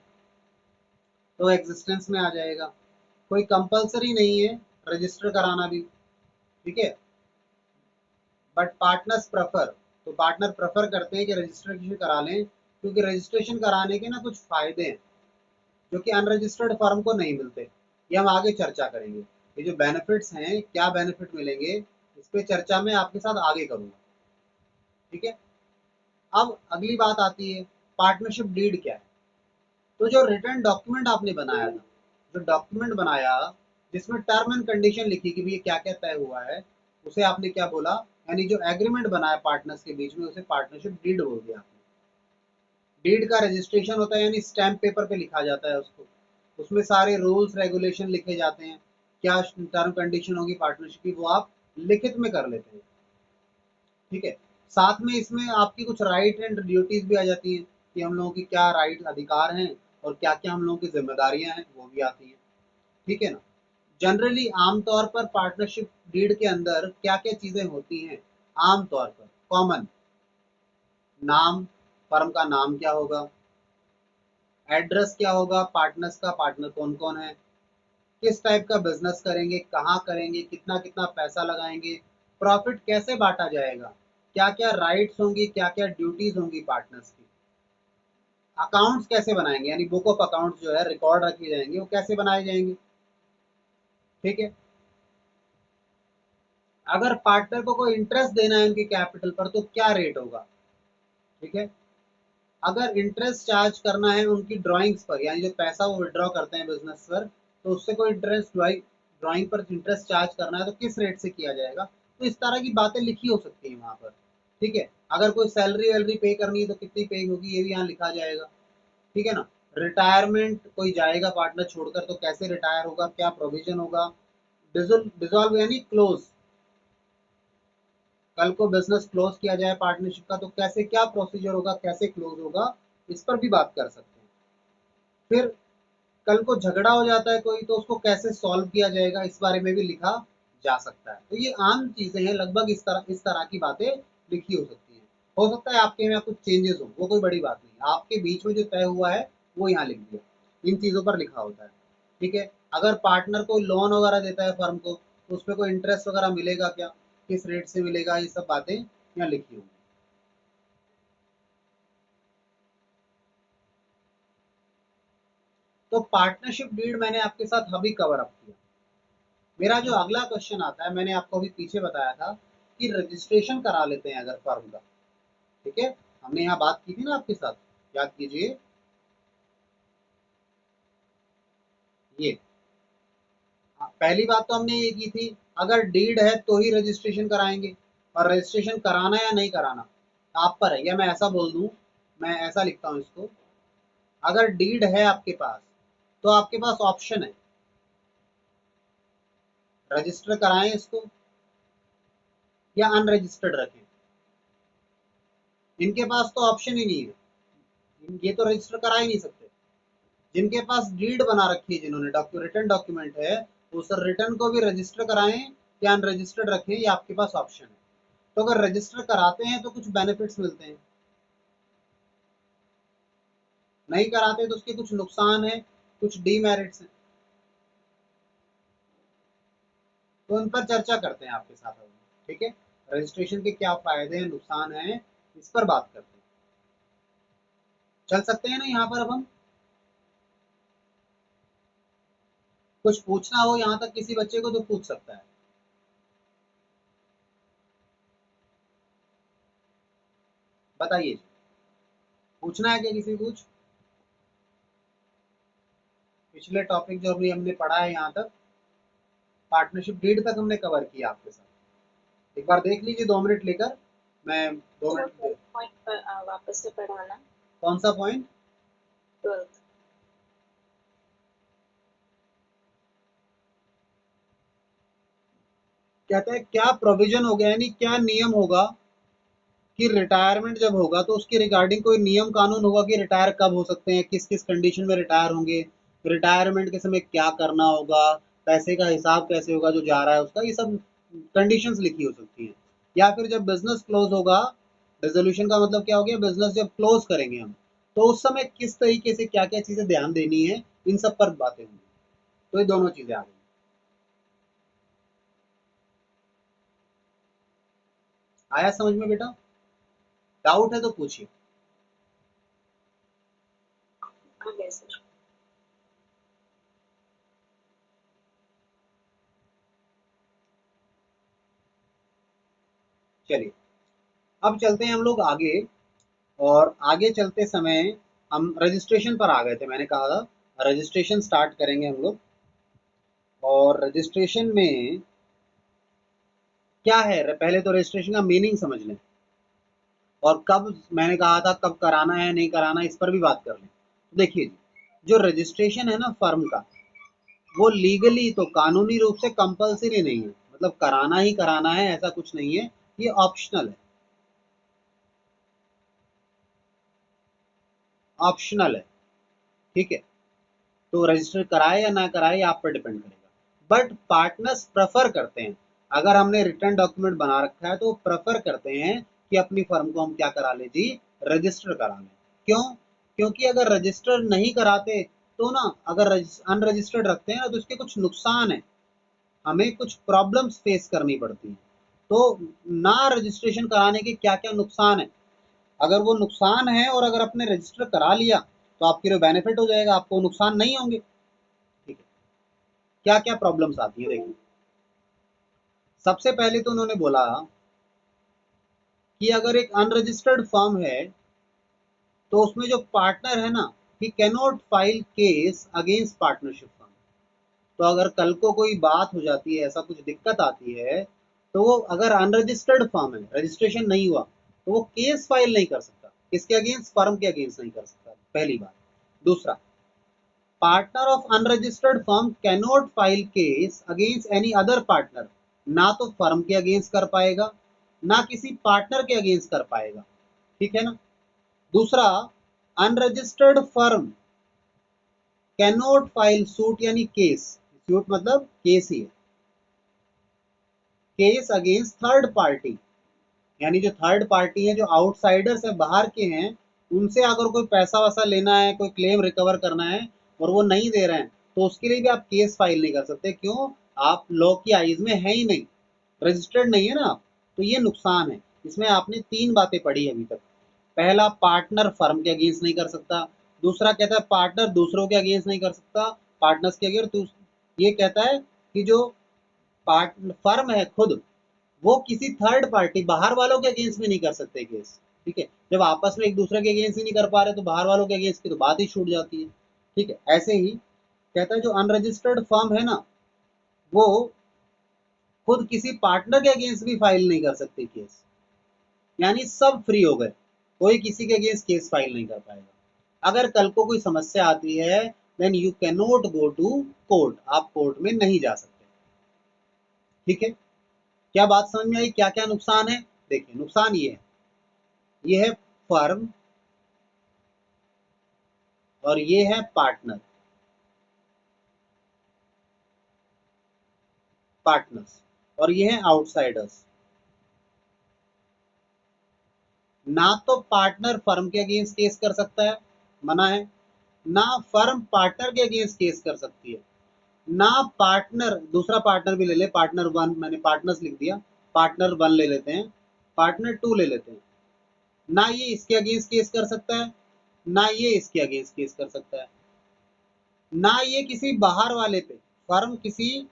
तो एग्जिस्टेंस में आ जाएगा। कोई कंपलसरी नहीं है रजिस्टर कराना भी। ठीक है, बट पार्टनर्स प्रेफर, तो पार्टनर प्रेफर करते हैं कि रजिस्ट्रेशन करा लें, क्योंकि रजिस्ट्रेशन कराने के ना कुछ फायदे हैं जो कि अनरजिस्टर्ड फर्म को नहीं मिलते। ये हम आगे चर्चा करेंगे। ये जो बेनिफिट्स हैं, क्या बेनिफिट मिलेंगे, इस पे चर्चा मैं आपके साथ आगे करूंगा। ठीक है, अब अगली बात आती है, पार्टनरशिप डीड क्या है? तो जो रिटर्न डॉक्यूमेंट आपने बनाया था, जो डॉक्यूमेंट बनाया जिसमें टर्म एंड कंडीशन लिखी कि भैया क्या क्या तय हुआ है, उसे आपने क्या बोला? यानी जो एग्रीमेंट बनाया पार्टनर्स के बीच में, उसे पार्टनरशिप डीड बोल दिया आपने। डीड का रजिस्ट्रेशन होता है, यानी स्टैंप पेपर पे लिखा जाता है उसको, उसमें सारे रूल्स रेगुलेशन लिखे जाते हैं, क्या टर्म कंडीशन होगी पार्टनरशिप की, वो आप लिखित में कर लेते हैं। ठीक है, साथ में इसमें आपकी कुछ राइट एंड ड्यूटीज भी आ जाती हैं कि हम लोगों की क्या राइट अधिकार हैं और क्या क्या हम लोगों की जिम्मेदारियां हैं, वो भी आती हैं। ठीक है ना? जनरली आमतौर पर पार्टनरशिप डीड के अंदर क्या क्या चीजें होती हैं? आमतौर पर कॉमन, नाम, फर्म का नाम क्या होगा, एड्रेस क्या होगा पार्टनर्स का, पार्टनर कौन कौन है, किस टाइप का बिजनेस करेंगे, कहाँ करेंगे, कितना कितना पैसा लगाएंगे, प्रॉफिट कैसे बांटा जाएगा, क्या क्या राइट्स होंगी, क्या क्या ड्यूटीज होंगी पार्टनर्स की, अकाउंट्स कैसे बनाएंगे, यानी बुक ऑफ अकाउंट्स जो है रिकॉर्ड रखे जाएंगे, वो कैसे बनाए जाएंगे। ठीक है, अगर पार्टनर को कोई इंटरेस्ट देना है उनकी कैपिटल पर तो क्या रेट होगा। ठीक है, अगर इंटरेस्ट चार्ज करना है उनकी ड्राइंग्स पर, यानी जो पैसा वो विड्रॉ करते हैं बिजनेस पर, तो उससे कोई इंटरेस्ट ड्राइंग पर इंटरेस्ट चार्ज करना है तो किस रेट से किया जाएगा। तो इस तरह की बातें लिखी हो सकती है वहां पर। ठीक है, अगर कोई सैलरी वैलरी पे करनी है तो कितनी पे होगी, ये भी यहाँ लिखा जाएगा। ठीक है ना? रिटायरमेंट कोई जाएगा पार्टनर छोड़कर तो कैसे रिटायर होगा, क्या प्रोविजन होगा, डिजोल्व यानी क्लोज, कल को बिजनेस क्लोज किया जाए पार्टनरशिप का तो कैसे क्या प्रोसीजर होगा, कैसे क्लोज होगा, इस पर भी बात कर सकते हैं। फिर कल को झगड़ा हो जाता है कोई तो उसको कैसे सॉल्व किया जाएगा, इस बारे में भी लिखा जा सकता है। तो ये आम चीजें हैं, लगभग इस तरह की बातें लिखी हो सकती हैं। हो सकता है आपके में कुछ चेंजेस हो, वो कोई बड़ी बात नहीं, आपके बीच में जो तय हुआ है वो यहाँ लिख दिया, इन चीजों पर लिखा होता है। ठीक है, अगर पार्टनर को लोन वगैरह देता है फर्म को तो उसमें कोई इंटरेस्ट वगैरह मिलेगा क्या, किस रेट से मिलेगा, ये सब बातें यहाँ लिखी होंगी। तो पार्टनरशिप डीड मैंने आपके साथ अभी कवर अप किया। मेरा जो अगला क्वेश्चन आता है, मैंने आपको अभी पीछे बताया था कि रजिस्ट्रेशन करा लेते हैं अगर फर्म का। ठीक है, हमने यहाँ बात की थी ना आपके साथ, याद कीजिए ये। पहली बात तो हमने ये की थी, अगर डीड है तो ही रजिस्ट्रेशन कराएंगे, और रजिस्ट्रेशन कराना या नहीं कराना आप पर है। या मैं ऐसा बोल दूं, मैं ऐसा लिखता हूं इसको, अगर डीड है आपके पास तो आपके पास ऑप्शन है, रजिस्टर कराएं इसको या अनरजिस्टर्ड रखें। इनके पास तो ऑप्शन ही नहीं है, ये तो रजिस्टर करा ही नहीं सकते। जिनके पास डीड बना रखी है, जिन्होंने रिटर्न डॉक्यूमेंट है, उस रिटर्न को भी रजिस्टर कराएं या अनरजिस्टर्ड रखें, ये आपके पास ऑप्शन है। तो अगर रजिस्टर कराते हैं तो कुछ बेनिफिट्स मिलते हैं, नहीं कराते तो उसके कुछ नुकसान है, कुछ डीमेरिट्स हैं। तो उन पर चर्चा करते हैं आपके साथ अभी, ठीक है। रजिस्ट्रेशन के क्या फायदे हैं, नुकसान हैं, इस पर बात करते हैं। चल सकते हैं ना यहाँ पर अब हम? कुछ पूछना हो यहाँ तक किसी बच्चे को तो पूछ सकता है, बताइए जी। पूछना है क्या किसी को कुछ? पिछले टॉपिक जो अभी हमने पढ़ा है यहाँ तक, पार्टनरशिप डीड तक हमने कवर किया आपके साथ। एक बार देख लीजिए 2 मिनट लेकर, मैं दो सर मिनट पॉइंट पर वापस से पढ़ाना। कौन सा पॉइंट? 12th। कहते हैं क्या प्रोविजन हो गया, यानी क्या नियम होगा कि रिटायरमेंट जब होगा तो उसके रिगार्डिंग कोई नियम कानून होगा कि रिटायर कब हो सकते हैं, किस किस कंडीशन में रिटायर होंगे, रिटायरमेंट के समय क्या करना होगा, पैसे का हिसाब कैसे होगा जो जा रहा है उसका, ये सब कंडीशंस लिखी हो सकती हैं। या फिर जब बिजनेस क्लोज होगा, रेजोल्यूशन का मतलब क्या हो गया, बिजनेस जब क्लोज करेंगे हम, तो उस समय किस तरीके से क्या क्या चीजें ध्यान देनी है, इन सब पर बातें होंगी। तो ये दोनों चीजें आ गई। आया समझ में बेटा? डाउट है तो पूछिए। आ गए सर। चलिए अब चलते हैं हम लोग आगे, और आगे चलते समय हम रजिस्ट्रेशन पर आ गए थे। मैंने कहा था रजिस्ट्रेशन स्टार्ट करेंगे हम लोग, और रजिस्ट्रेशन में क्या है, पहले तो रजिस्ट्रेशन का मीनिंग समझ लें, और कब, मैंने कहा था कब कराना है नहीं कराना, इस पर भी बात कर लें। तो देखिए जी, जो रजिस्ट्रेशन है ना फर्म का, वो लीगली तो कानूनी रूप से कंपलसरी नहीं है, मतलब कराना ही कराना है ऐसा कुछ नहीं है, ये ऑप्शनल है। ऑप्शनल है, ठीक है। तो रजिस्टर कराए या ना कराए आप पर डिपेंड करेगा, बट पार्टनर्स प्रेफर करते हैं, अगर हमने रिटर्न डॉक्यूमेंट बना रखा है तो प्रेफर करते हैं कि अपनी फर्म को हम क्या करा लें जी, रजिस्टर करा लें। क्यों? क्योंकि अगर रजिस्टर नहीं कराते तो ना, अगर अनरजिस्टर्ड रखते हैं ना तो इसके कुछ नुकसान है, हमें कुछ प्रॉब्लम्स फेस करनी पड़ती हैं। तो ना रजिस्ट्रेशन कराने के क्या क्या नुकसान है, अगर वो नुकसान है और अगर आपने रजिस्टर करा लिया तो आपके लिए बेनिफिट हो जाएगा, आपको नुकसान नहीं होंगे। ठीक है, क्या क्या प्रॉब्लम्स आती है देखिए। सबसे पहले तो उन्होंने बोला कि अगर एक अनरजिस्टर्ड फर्म है तो उसमें जो पार्टनर है ना, ही cannot file case against partnership firm. तो अगर कल को कोई बात हो जाती है, ऐसा कुछ दिक्कत आती है, तो वो अगर अनरजिस्टर्ड फर्म है, रजिस्ट्रेशन नहीं हुआ, तो वो केस फाइल नहीं कर सकता। किसके अगेंस्ट? फर्म के अगेंस्ट नहीं कर सकता, पहली बात। दूसरा, partner of unregistered firm cannot file case against any other partner. ना तो फर्म के अगेंस्ट कर पाएगा, ना किसी पार्टनर के अगेंस्ट कर पाएगा, ठीक है ना। दूसरा, unregistered firm cannot file suit, यानी केस, सूट मतलब केस ही है, केस अगेंस्ट थर्ड पार्टी, यानी जो थर्ड पार्टी है, जो आउटसाइडर्स है, बाहर के हैं, उनसे अगर कोई पैसा वैसा लेना है, कोई क्लेम रिकवर करना है और वो नहीं दे रहे हैं, तो उसके लिए भी आप केस फाइल नहीं कर सकते। क्यों? आप लॉ की आइज में है ही नहीं, रजिस्टर्ड नहीं है ना आप। तो ये नुकसान है। इसमें आपने 3 बातें पढ़ी अभी तक। पहला, पार्टनर फर्म के अगेंस्ट नहीं कर सकता। दूसरा कहता है पार्टनर दूसरों के अगेंस्ट नहीं कर सकता, पार्टनर्स के अगेंस्ट। ये कहता है कि जो पार्ट फर्म है खुद, वो किसी थर्ड पार्टी, बाहर वालों के अगेंस्ट भी नहीं कर सकते केस, ठीक है। जब आपस में एक दूसरे के अगेंस्ट ही नहीं कर पा रहे तो बाहर वालों के अगेंस्ट की तो बात ही छूट जाती है। ठीक है, ऐसे ही कहता है जो अनरजिस्टर्ड फर्म है ना, वो खुद किसी पार्टनर के अगेंस्ट भी फाइल नहीं कर सकते केस, यानी सब फ्री हो गए, कोई किसी के अगेंस्ट केस फाइल नहीं कर पाएगा। अगर कल को कोई समस्या आती है then you can not go to court, आप कोर्ट में नहीं जा सकते। ठीक है, क्या बात समझ में आई, क्या क्या नुकसान है? देखिए नुकसान ये है फर्म, और ये है पार्टनर, पार्टनर्स, और ये है आउटसाइडर्स। ना तो पार्टनर फर्म के अगेंस्ट केस कर सकता है, मना है, ना फर्म पार्टनर के अगेंस्ट केस कर सकती है, ना पार्टनर, दूसरा पार्टनर भी ले ले, पार्टनर वन, मैंने पार्टनर्स लिख दिया, पार्टनर वन ले लेते हैं, पार्टनर टू ले लेते हैं, ना ये इसके अगेंस्ट केस कर सकता है, ना ये इसके अगेंस्ट केस कर सकता है, ना ये किसी बाहर वाले पे, फर्म किसी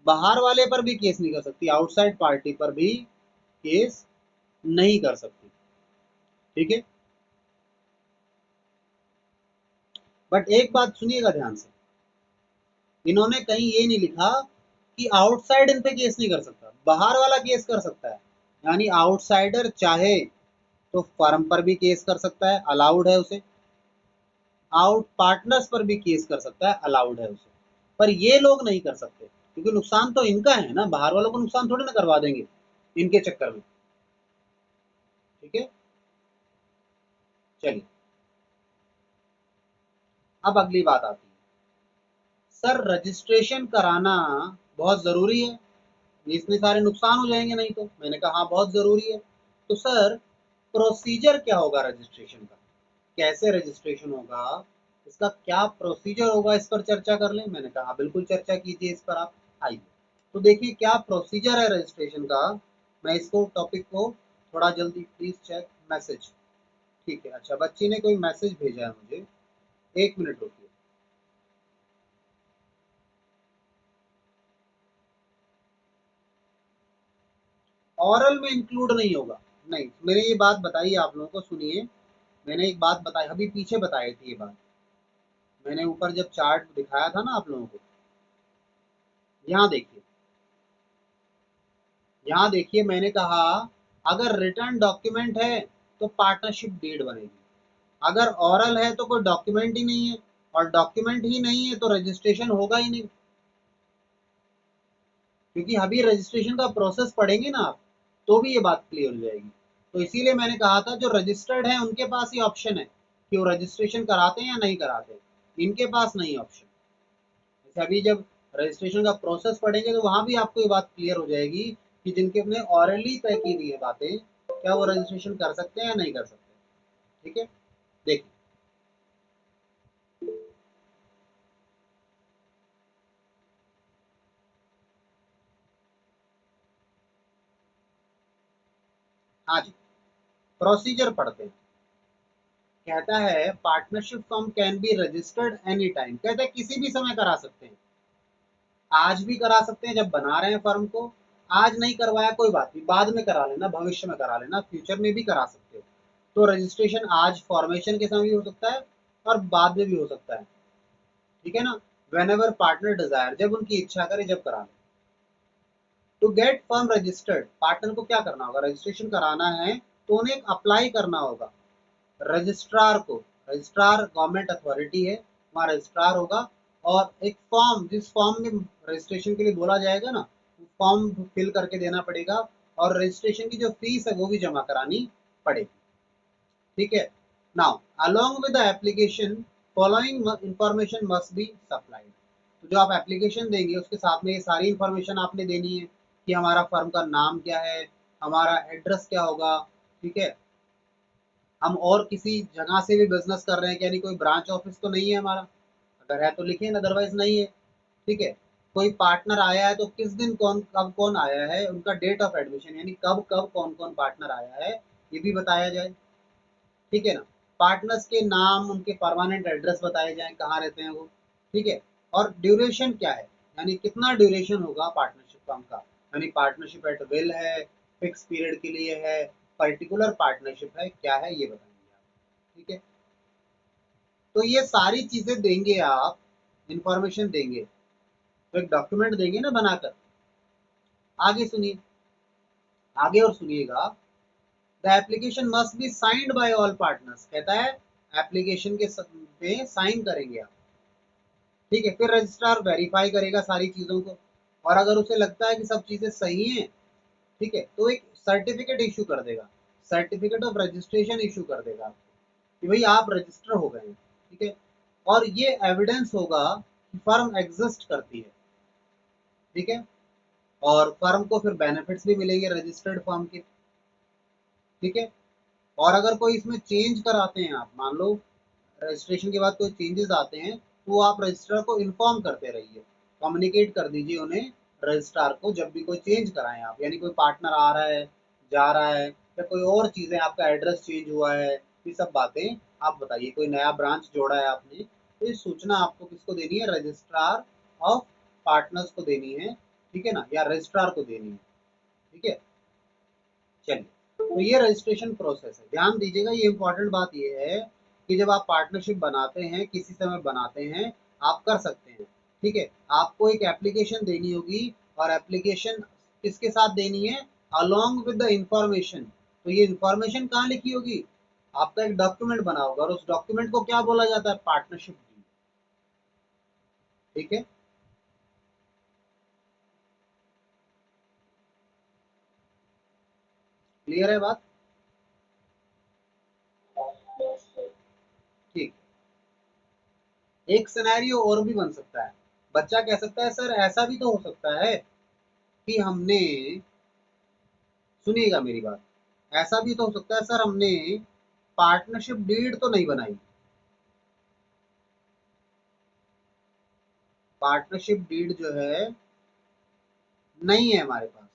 बाहर वाले पर भी केस नहीं कर सकती, आउटसाइड पार्टी पर भी केस नहीं कर सकती। ठीक है, बट एक बात सुनिएगा ध्यान से, इन्होंने कहीं ये नहीं लिखा कि आउटसाइड इन पे केस नहीं कर सकता, बाहर वाला केस कर सकता है, यानी आउटसाइडर चाहे तो फर्म पर भी केस कर सकता है, अलाउड है उसे, आउट पार्टनर्स पर भी केस कर सकता है, अलाउड है उसे, पर ये लोग नहीं कर सकते, क्योंकि नुकसान तो इनका है ना, बाहर वालों को नुकसान थोड़ी ना करवा देंगे इनके चक्कर में। ठीक है, चलिए अब अगली बात आती है, सर रजिस्ट्रेशन कराना बहुत जरूरी है, इतने सारे नुकसान हो जाएंगे नहीं तो, मैंने कहा हाँ बहुत जरूरी है। तो सर प्रोसीजर क्या होगा रजिस्ट्रेशन का, कैसे रजिस्ट्रेशन होगा, इसका क्या प्रोसीजर होगा, इस पर चर्चा कर लें। मैंने कहा बिल्कुल चर्चा कीजिए इस पर आप, आइए। तो देखिए क्या प्रोसीजर है रजिस्ट्रेशन का, मैं इसको टॉपिक को थोड़ा जल्दी प्लीज चेक मैसेज। ठीक है, अच्छा बच्ची ने कोई मैसेज भेजा है मुझे, एक मिनट रुकिए। ऑरल में इंक्लूड नहीं होगा, नहीं, मैंने ये बात बताई आप लोगों को, सुनिए, मैंने एक बात बताई अभी पीछे बताई थी ये बात, मैंने ऊपर जब चार्ट दिखाया था ना आप लोगों को, यहाँ देखिए, यहाँ देखिए, मैंने कहा अगर रिटर्न डॉक्यूमेंट है तो पार्टनरशिप डीड बनेगी, अगर ऑरल है तो कोई डॉक्यूमेंट ही नहीं है, और डॉक्यूमेंट ही नहीं है तो रजिस्ट्रेशन होगा ही नहीं, क्योंकि अभी रजिस्ट्रेशन का प्रोसेस पढ़ेंगे ना आप, तो भी ये बात क्लियर हो जाएगी। तो इसीलिए मैंने कहा था जो रजिस्टर्ड है उनके पास ही ऑप्शन है कि वो रजिस्ट्रेशन कराते हैं या नहीं कराते, इनके पास नहीं ऑप्शन। जैसे अभी जब रजिस्ट्रेशन का प्रोसेस पढ़ेंगे तो वहां भी आपको ये बात क्लियर हो जाएगी कि जिनके अपने ऑरली तय की हुई है बातें, क्या वो रजिस्ट्रेशन कर सकते हैं या नहीं कर सकते। ठीक है, देखिए, हाँ जी, प्रोसीजर पढ़ते हैं। कहता है partnership firm can be registered any time, कहता है किसी भी समय करा सकते हैं, आज भी करा सकते हैं जब बना रहे हैं फर्म को, आज नहीं करवाया कोई बात नहीं, बाद में करा लेना, भविष्य में करा लेना, फ्यूचर में भी करा सकते हो। तो रजिस्ट्रेशन आज फॉर्मेशन के समय भी हो सकता है और बाद में भी हो सकता है। ठीक है ना, वेन एवर पार्टनर डिजायर, जब उनकी इच्छा करे जब करा ले। To get firm registered, partner को क्या करना होगा, रजिस्ट्रेशन कराना है तो उन्हें अप्लाई करना होगा रजिस्ट्रार को, रजिस्ट्रार गवर्नमेंट अथॉरिटी है, वहाँ रजिस्ट्रार होगा, और एक फॉर्म, जिस फॉर्म में रजिस्ट्रेशन के लिए बोला जाएगा ना, फॉर्म फिल करके देना पड़ेगा, और रजिस्ट्रेशन की जो फीस है वो भी जमा करानी पड़ेगी। ठीक है, now along with the application following information must be supplied, तो जो आप एप्लीकेशन देंगे उसके साथ में ये सारी इंफॉर्मेशन आपने देनी है कि हमारा फर्म का नाम क्या है, हमारा एड्रेस क्या होगा, ठीक है, हम और किसी जगह से भी बिजनेस कर रहे हैं, यानी कोई ब्रांच ऑफिस तो नहीं है हमारा, अगर है तो लिखिए, अदरवाइज नहीं है। ठीक है, कोई पार्टनर आया है तो किस दिन कौन कब कौन आया है, उनका डेट ऑफ एडमिशन, यानी कब कब कौन कौन पार्टनर आया है, ये भी बताया जाए। ठीक है ना, पार्टनर्स के नाम, उनके परमानेंट एड्रेस बताए जाए, कहाँ रहते हैं वो। ठीक है, और ड्यूरेशन क्या है, यानी कितना ड्यूरेशन होगा पार्टनरशिप फर्म का, यानी पार्टनरशिप एट विल है, फिक्स पीरियड के लिए है, पर्टिकुलर पार्टनरशिप है, क्या है ये बताएंगे आप। ठीक है, तो ये सारी चीजें देंगे आप, इंफॉर्मेशन देंगे, तो एक डॉक्यूमेंट देंगे ना बनाकर। आगे सुनिए, आगे और सुनिएगा। The application must be signed by all partners, कहता है एप्लीकेशन के पे साइन करेंगे आप। ठीक है, फिर रजिस्ट्रार वेरीफाई करेगा सारी चीजों को, और अगर उसे लगता है कि सब चीजें सही हैं, ठीक है, तो एक सर्टिफिकेट इशू कर देगा, सर्टिफिकेट ऑफ रजिस्ट्रेशन इशू कर देगा आपको कि भाई आप रजिस्टर हो गए हैं। ठीक है, और ये एविडेंस होगा कि फर्म एग्जिस्ट करती है। ठीक है, और फर्म को फिर बेनिफिट्स भी मिलेंगे रजिस्टर्ड फर्म के। ठीक है, और अगर कोई इसमें चेंज कराते हैं आप, मान लो रजिस्ट्रेशन के बाद कोई चेंजेस आते हैं, तो आप रजिस्ट्रार को इन्फॉर्म करते रहिए, कम्युनिकेट कर दीजिए उन्हें, रजिस्ट्रार को, जब भी कोई चेंज कराएं आप, यानी कोई पार्टनर आ रहा है, जा रहा है, या कोई और चीज़ें, आपका एड्रेस चेंज हुआ है, ये सब बातें आप बताइए, कोई नया ब्रांच जोड़ा है आपने, तो ये सूचना आपको किसको देनी है, रजिस्ट्रार ऑफ पार्टनर्स को देनी है। ठीक है ना, या रजिस्ट्रार को देनी है। ठीक है, चलिए, तो ये रजिस्ट्रेशन प्रोसेस है, ध्यान दीजिएगा। ये इंपॉर्टेंट बात ये है कि जब आप पार्टनरशिप बनाते हैं, किसी समय बनाते हैं, आप कर सकते हैं। ठीक है, आपको एक एप्लीकेशन देनी होगी, और एप्लीकेशन किसके साथ देनी है, अलोंग विद द इंफॉर्मेशन। तो ये इंफॉर्मेशन कहाँ लिखी होगी, आपका एक डॉक्यूमेंट बना होगा, और उस डॉक्यूमेंट को क्या बोला जाता है, पार्टनरशिप डीड। ठीक है, क्लियर है बात। Yes, sir. ठीक, एक सिनेरियो और भी बन सकता है, बच्चा कह सकता है सर ऐसा भी तो हो सकता है कि हमने, सुनिएगा मेरी बात, ऐसा भी तो हो सकता है सर हमने पार्टनरशिप डीड तो नहीं बनाई, पार्टनरशिप डीड जो है नहीं है हमारे पास,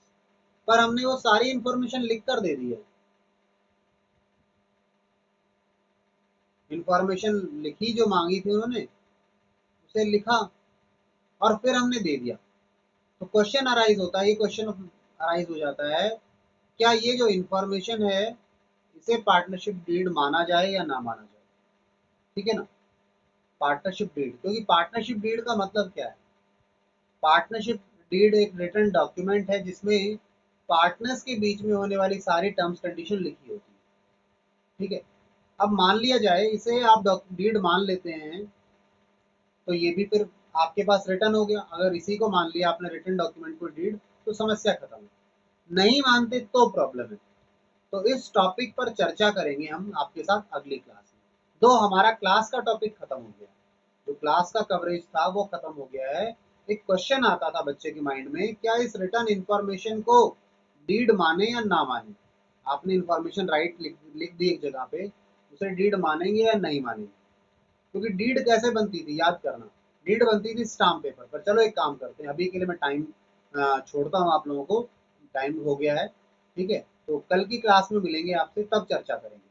पर हमने वो सारी इंफॉर्मेशन लिख कर दे दी है, इंफॉर्मेशन लिखी जो मांगी थी उन्होंने, उसे लिखा, और फिर हमने दे दिया। तो क्वेश्चन अराइज होता है, ये क्वेश्चन अराइज हो जाता है, क्या ये जो इंफॉर्मेशन है इसे पार्टनरशिप डीड माना जाए या ना माना जाए। ठीक है ना, पार्टनरशिप डीड, क्योंकि पार्टनरशिप डीड का मतलब क्या है, पार्टनरशिप डीड एक रिटन डॉक्यूमेंट है जिसमें पार्टनर्स के बीच में होने वाली सारी टर्म्स कंडीशन लिखी होती है। ठीक है, अब मान लिया जाए इसे आप डीड मान लेते हैं, तो ये भी फिर आपके पास रिटर्न हो गया, अगर इसी को मान लिया आपने रिटन डॉक्यूमेंट को डीड, तो समस्या खत्म है। नहीं मानते तो प्रॉब्लम है। तो इस टॉपिक पर चर्चा करेंगे हम आपके साथ अगली क्लास में। दो हमारा क्लास का टॉपिक खत्म हो गया, जो क्लास का कवरेज था वो खत्म हो गया है। एक क्वेश्चन आता था बच्चे के माइंड में, क्या इस रिटर्न इंफॉर्मेशन को डीड माने या ना माने। आपने इंफॉर्मेशन राइट लिख दी एक जगह पे, उसे डीड मानेंगे या नहीं मानेंगे। क्योंकि डीड कैसे बनती थी याद करना, डीड बनती थी स्टाम्प पेपर पर। चलो एक काम करते हैं, अभी के लिए मैं टाइम छोड़ता हूँ आप लोगों को, टाइम हो गया है। ठीक है, तो कल की क्लास में मिलेंगे आपसे, तब चर्चा करेंगे।